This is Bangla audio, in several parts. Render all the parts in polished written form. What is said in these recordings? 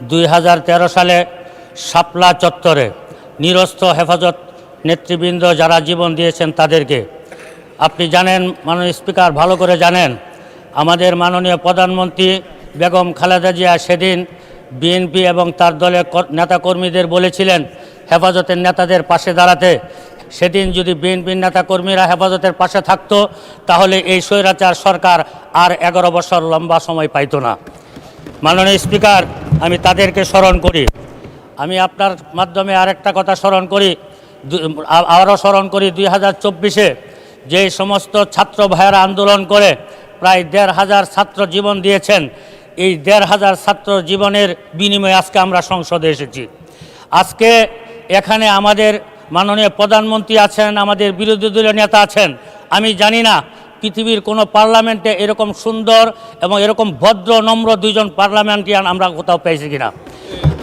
2013 সালে শাপলা চত্বরে নিরস্ত্র হেফাজত নেতৃবৃন্দ যারা জীবন দিয়েছেন তাদেরকে আপনি জানেন, মাননীয় স্পিকার ভালো করে জানেন, আমাদের মাননীয় প্রধানমন্ত্রী বেগম খালেদা জিয়া সেদিন বিএনপি এবং তার দলের নেতাকর্মীদের বলেছিলেন হেফাজতের নেতাদের পাশে দাঁড়াতে। সেদিন যদি বিএনপির নেতাকর্মীরা হেফাজতের পাশে থাকতো তাহলে এই স্বৈরাচার সরকার আর 11 বছর লম্বা সময় পাইতো না। মাননীয় স্পিকার, আমি তাদেরকে স্মরণ করি। আমি আপনার মাধ্যমে আরেকটা কথা স্মরণ করি, আরও স্মরণ করি 2024-এ যে সমস্ত ছাত্র ভাইয়েরা আন্দোলন করে প্রায় 1,500 ছাত্র জীবন দিয়েছেন। এই 1,500 ছাত্র জীবনের বিনিময়ে আজকে আমরা সংসদে এসেছি। আজকে এখানে আমাদের মাননীয় প্রধানমন্ত্রী আছেন, আমাদের বিরোধী দলীয় নেতা আছেন। আমি জানি না পৃথিবীর কোনো পার্লামেন্টে এরকম সুন্দর এবং এরকম ভদ্র নম্র দুইজন পার্লামেন্টারিয়ান আমরা কোথাও পেয়েছি কিনা।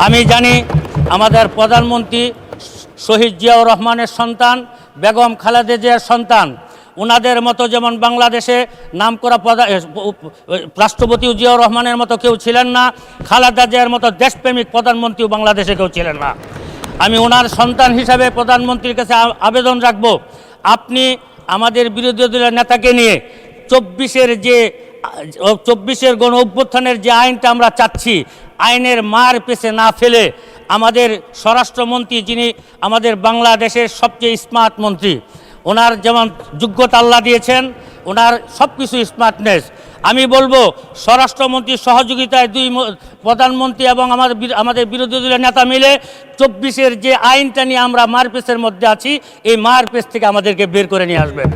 আমি জানি আমাদের প্রধানমন্ত্রী শহীদ জিয়াউর রহমানের সন্তান, বেগম খালেদা জিয়ার সন্তান। ওনাদের মতো যেমন বাংলাদেশে নামকরা রাষ্ট্রপতি জিয়াউর রহমানের মতো কেউ ছিলেন না, খালেদা জিয়ার মতো দেশপ্রেমিক প্রধানমন্ত্রীও বাংলাদেশে কেউ ছিলেন না। আমি ওনার সন্তান হিসাবে প্রধানমন্ত্রীর কাছে আবেদন রাখব, আপনি আমাদের বিরোধী দলের নেতাকে নিয়ে 24-এর গণ অভ্যুত্থানের যে আইনটা আমরা চাচ্ছি, আইনের মার পেছে না ফেলে আমাদের স্বরাষ্ট্রমন্ত্রী, যিনি আমাদের বাংলাদেশের সবচেয়ে স্মার্ট মন্ত্রী, ওনার যেমন যোগ্যতা আল্লাহ দিয়েছেন, ওনার সব কিছু স্মার্টনেস, আমি বলবো স্বরাষ্ট্রমন্ত্রীর সহযোগিতায় দুই প্রধানমন্ত্রী এবং আমাদের বিরোধী দলের নেতা মিলে 24-এর যে আইনটা নিয়ে আমরা মারপেচের মধ্যে আছি, এই মারপেচ থেকে আমাদেরকে বের করে নিয়ে আসবেন।